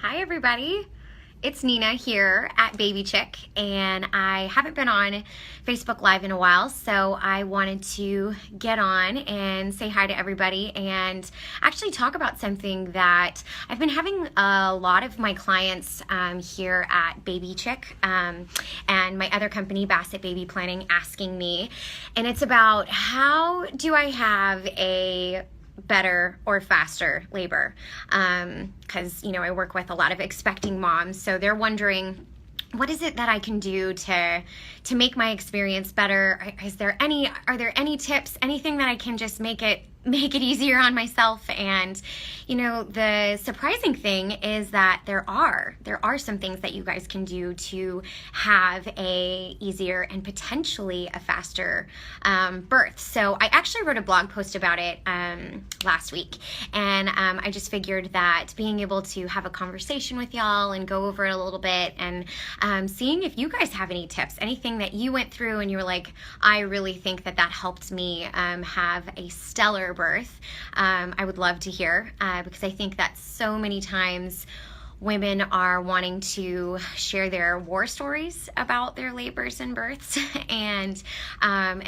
Hi everybody, it's Nina here at Baby Chick, and I haven't been on Facebook Live in a while, so I wanted to get on and say hi to everybody and actually talk about something that I've been having a lot of my clients here at Baby Chick and my other company, Bassett Baby Planning, asking me, and it's about how do I have a better or faster labor, because I work with a lot of expecting moms, so they're wondering, what is it that I can do to make my experience better? Are there any tips, anything that I can just make it easier on myself? And the surprising thing is that there are some things that you guys can do to have a easier and potentially a faster birth. So I actually wrote a blog post about it last week, and I just figured that being able to have a conversation with y'all and go over it a little bit, and seeing if you guys have any tips, anything that you went through and you were like, I really think that helped me have a stellar birth. I would love to hear, because I think that so many times women are wanting to share their war stories about their labors and births, and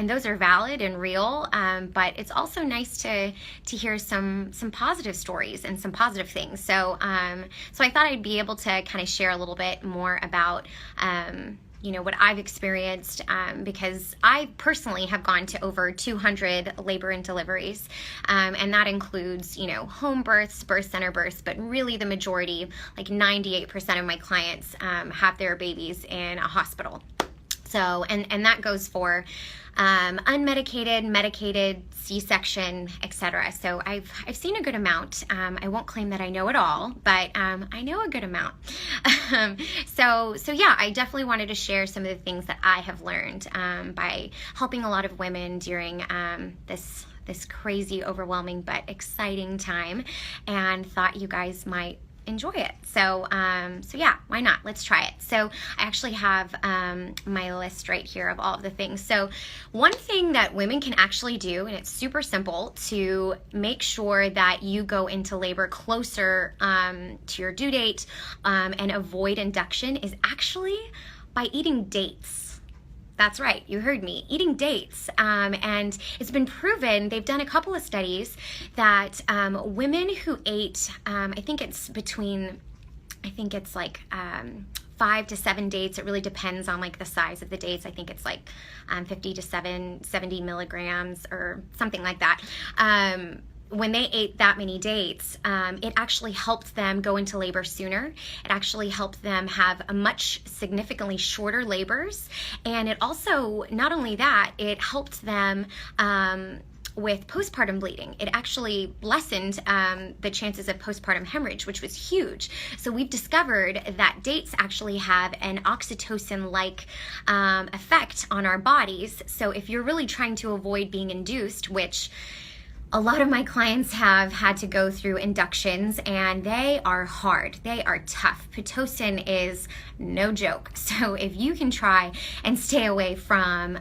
those are valid and real, but it's also nice to hear some positive stories and some positive things. So I thought I'd be able to kind of share a little bit more about what I've experienced, because I personally have gone to over 200 labor and deliveries, and that includes, home births, birth center births, but really the majority, like 98% of my clients, have their babies in a hospital. So, and that goes for unmedicated, medicated, C-section, etc. So I've seen a good amount. I won't claim that I know it all, but I know a good amount. So yeah, I definitely wanted to share some of the things that I have learned by helping a lot of women during this crazy, overwhelming, but exciting time, and thought you guys might enjoy it. So yeah, why not? Let's try it. So I actually have my list right here of all of the things. So one thing that women can actually do, and it's super simple, to make sure that you go into labor closer to your due date and avoid induction, is actually by eating dates. That's right, you heard me, eating dates. And it's been proven, they've done a couple of studies, that women who ate, I think it's like 5 to 7 dates. It really depends on like the size of the dates. I think it's like 50 to 70 milligrams or something like that. When they ate that many dates, it actually helped them go into labor sooner. It actually helped them have a much significantly shorter labors. And it also, not only that, it helped them with postpartum bleeding. It actually lessened the chances of postpartum hemorrhage, which was huge. So we've discovered that dates actually have an oxytocin-like effect on our bodies. So if you're really trying to avoid being induced, which a lot of my clients have had to go through inductions, and they are hard. They are tough. Pitocin is no joke. So if you can try and stay away from,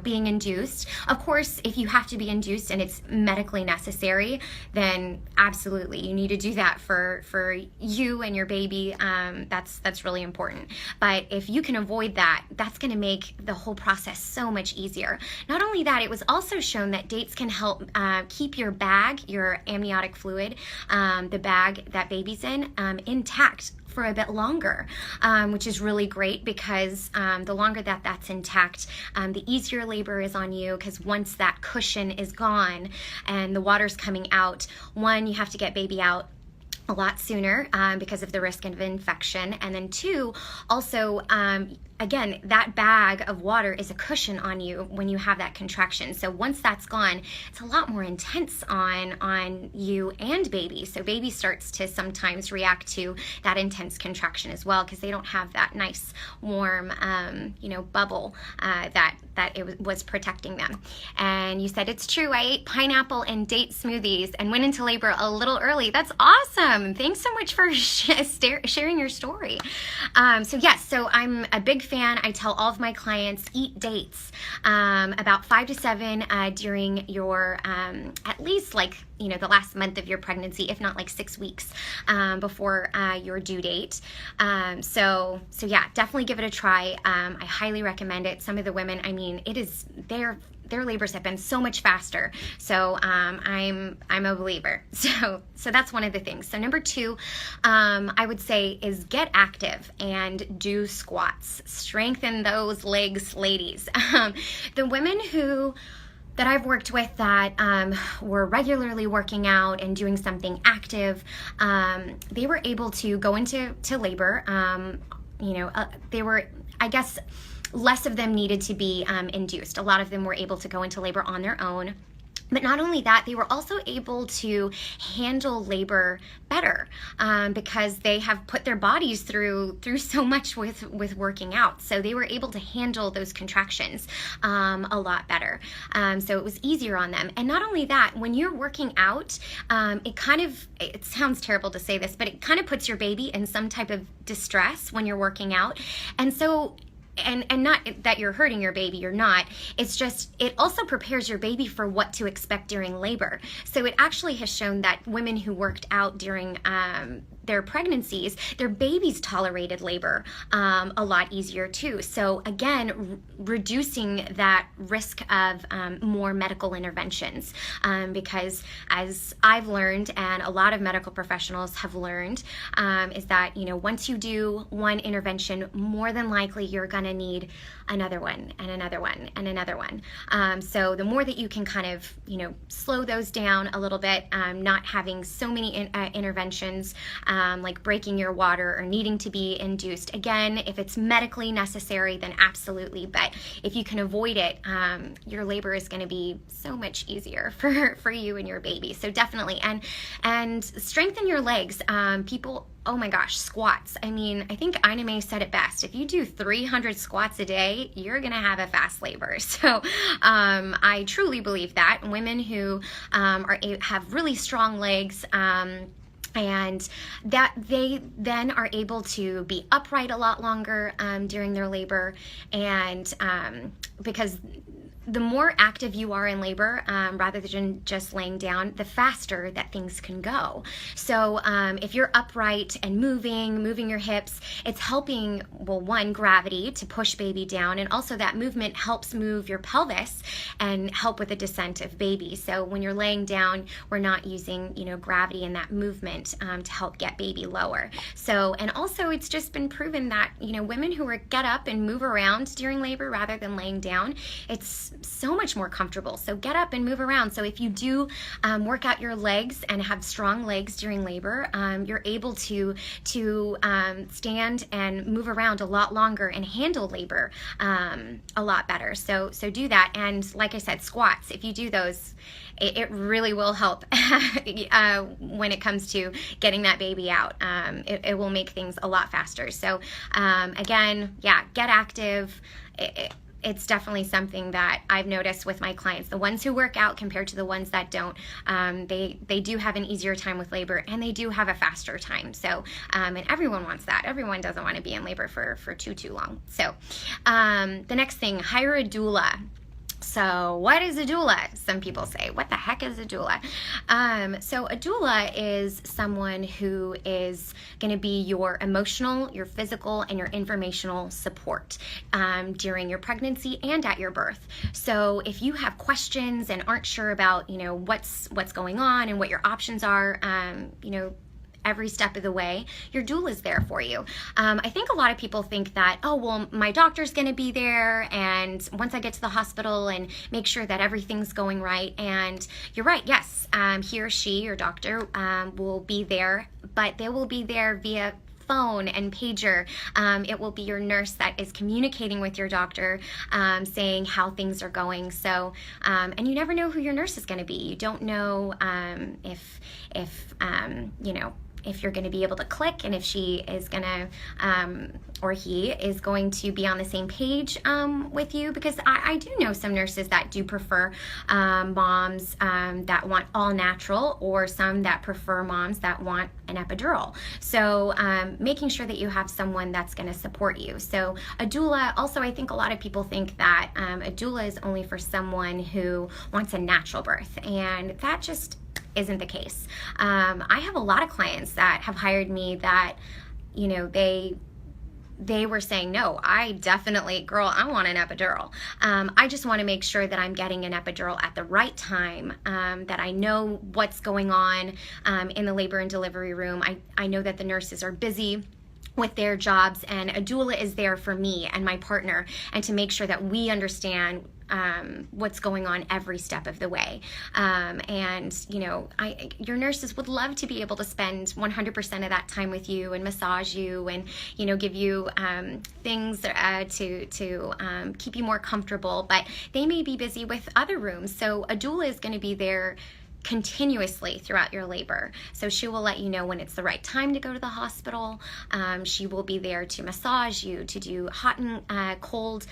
being induced, of course, if you have to be induced and it's medically necessary, then absolutely you need to do that for you and your baby. That's really important. But if you can avoid that, that's going to make the whole process so much easier. Not only that, it was also shown that dates can help keep your bag, your amniotic fluid, the bag that baby's in, intact for a bit longer, which is really great, because the longer that's intact, the easier labor is on you, because once that cushion is gone and the water's coming out, one, you have to get baby out a lot sooner because of the risk of infection, and then two, also again, that bag of water is a cushion on you when you have that contraction. So once that's gone, it's a lot more intense on you and baby. So baby starts to sometimes react to that intense contraction as well, because they don't have that nice warm bubble that it was protecting them. And you said it's true, I ate pineapple and date smoothies and went into labor a little early. That's awesome. Thanks so much for sharing your story. So yes, so I'm a big fan. I tell all of my clients, eat dates about 5 to 7 during your at least like the last month of your pregnancy, if not like 6 weeks before your due date. So yeah, definitely give it a try. I highly recommend it. Some of the women, I mean, their labors have been so much faster. So I'm a believer. So that's one of the things. So number 2, I would say, is get active and do squats. Strengthen those legs, ladies. The women that I've worked with that were regularly working out and doing something active, they were able to go into labor. They were, I guess, less of them needed to be induced. A lot of them were able to go into labor on their own. But not only that, they were also able to handle labor better because they have put their bodies through so much with working out. So they were able to handle those contractions a lot better. So it was easier on them. And not only that, when you're working out, it sounds terrible to say this, but it kind of puts your baby in some type of distress when you're working out. And so and not that you're hurting your baby, you're not. It's just, it also prepares your baby for what to expect during labor. So it actually has shown that women who worked out during their pregnancies, their babies tolerated labor a lot easier too. So again, reducing that risk of more medical interventions because as I've learned, and a lot of medical professionals have learned, is that, once you do one intervention, more than likely you're going to need another one and another one and another one. So the more that you can kind of, slow those down a little bit, not having so many interventions, like breaking your water or needing to be induced. Again, if it's medically necessary, then absolutely. But if you can avoid it, your labor is going to be so much easier for you and your baby. So definitely, and strengthen your legs. People, oh my gosh, squats. I mean, I think Ina May said it best. If you do 300 squats a day, you're going to have a fast labor. So I truly believe that. Women who have really strong legs, and that they then are able to be upright a lot longer during their labor, and because the more active you are in labor, rather than just laying down, the faster that things can go. So if you're upright and moving your hips, it's helping, well, one, gravity to push baby down, and also that movement helps move your pelvis and help with the descent of baby. So when you're laying down, we're not using, gravity and that movement to help get baby lower. So, and also it's just been proven that, women who get up and move around during labor rather than laying down, it's so much more comfortable. So get up and move around. So if you do work out your legs and have strong legs during labor, you're able to stand and move around a lot longer and handle labor a lot better. So do that. And like I said, squats, if you do those, it really will help when it comes to getting that baby out. It will make things a lot faster. So again, yeah, get active. It's definitely something that I've noticed with my clients. The ones who work out compared to the ones that don't, they do have an easier time with labor, and they do have a faster time. So, and everyone wants that. Everyone doesn't want to be in labor for too long. So the next thing, hire a doula. So what is a doula? Some people say, what the heck is a doula? So a doula is someone who is going to be your emotional, your physical, and your informational support during your pregnancy and at your birth. So if you have questions and aren't sure about, what's going on and what your options are, every step of the way, your doula is there for you. I think a lot of people think that, oh, well, my doctor's going to be there, and once I get to the hospital and make sure that everything's going right. And you're right, yes, he or she, your doctor, will be there, but they will be there via phone and pager. It will be your nurse that is communicating with your doctor, saying how things are going. So, and you never know who your nurse is going to be. You don't know if if you're going to be able to click, and if she is going to or he is going to be on the same page with you, because I do know some nurses that do prefer moms that want all natural, or some that prefer moms that want an epidural. So making sure that you have someone that's going to support you. So a doula, also, I think a lot of people think that a doula is only for someone who wants a natural birth, and that just isn't the case. I have a lot of clients that have hired me that, you know, they were saying, no, I definitely, girl, I want an epidural. I just want to make sure that I'm getting an epidural at the right time, that I know what's going on in the labor and delivery room. I know that the nurses are busy with their jobs, and a doula is there for me and my partner, and to make sure that we understand what's going on every step of the way. And, you know, your nurses would love to be able to spend 100% of that time with you and massage you and, you know, give you things to keep you more comfortable, but they may be busy with other rooms. So a doula is going to be there continuously throughout your labor. So she will let you know when it's the right time to go to the hospital. She will be there to massage you, to do hot and cold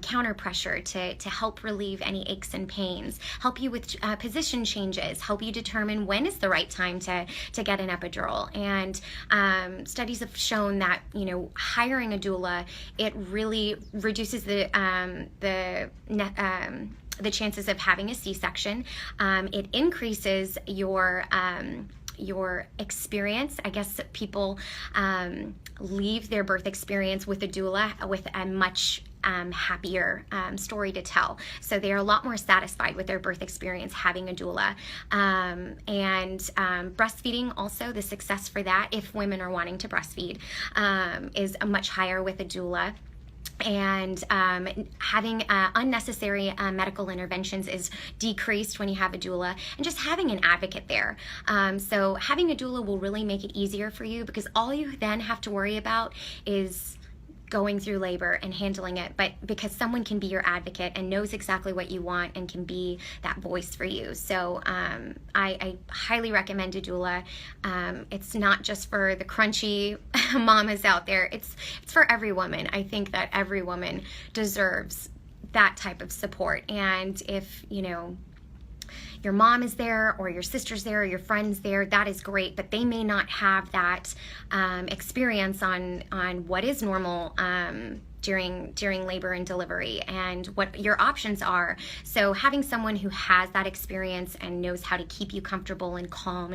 counter pressure to help relieve any aches and pains, help you with position changes, help you determine when is the right time to get an epidural. And studies have shown that, you know, hiring a doula, it really reduces the chances of having a C-section. It increases your experience. I guess people leave their birth experience with a doula with a much happier story to tell. So they are a lot more satisfied with their birth experience having a doula. And breastfeeding also, the success for that, if women are wanting to breastfeed, is much higher with a doula. And having unnecessary medical interventions is decreased when you have a doula, and just having an advocate there. So having a doula will really make it easier for you, because all you then have to worry about is going through labor and handling it, but because someone can be your advocate and knows exactly what you want and can be that voice for you. So I highly recommend a doula. It's not just for the crunchy mamas out there. It's for every woman. I think that every woman deserves that type of support. And if, you know, your mom is there, or your sister's there, or your friend's there, that is great, but they may not have that experience on what is normal during labor and delivery, and what your options are. So having someone who has that experience and knows how to keep you comfortable and calm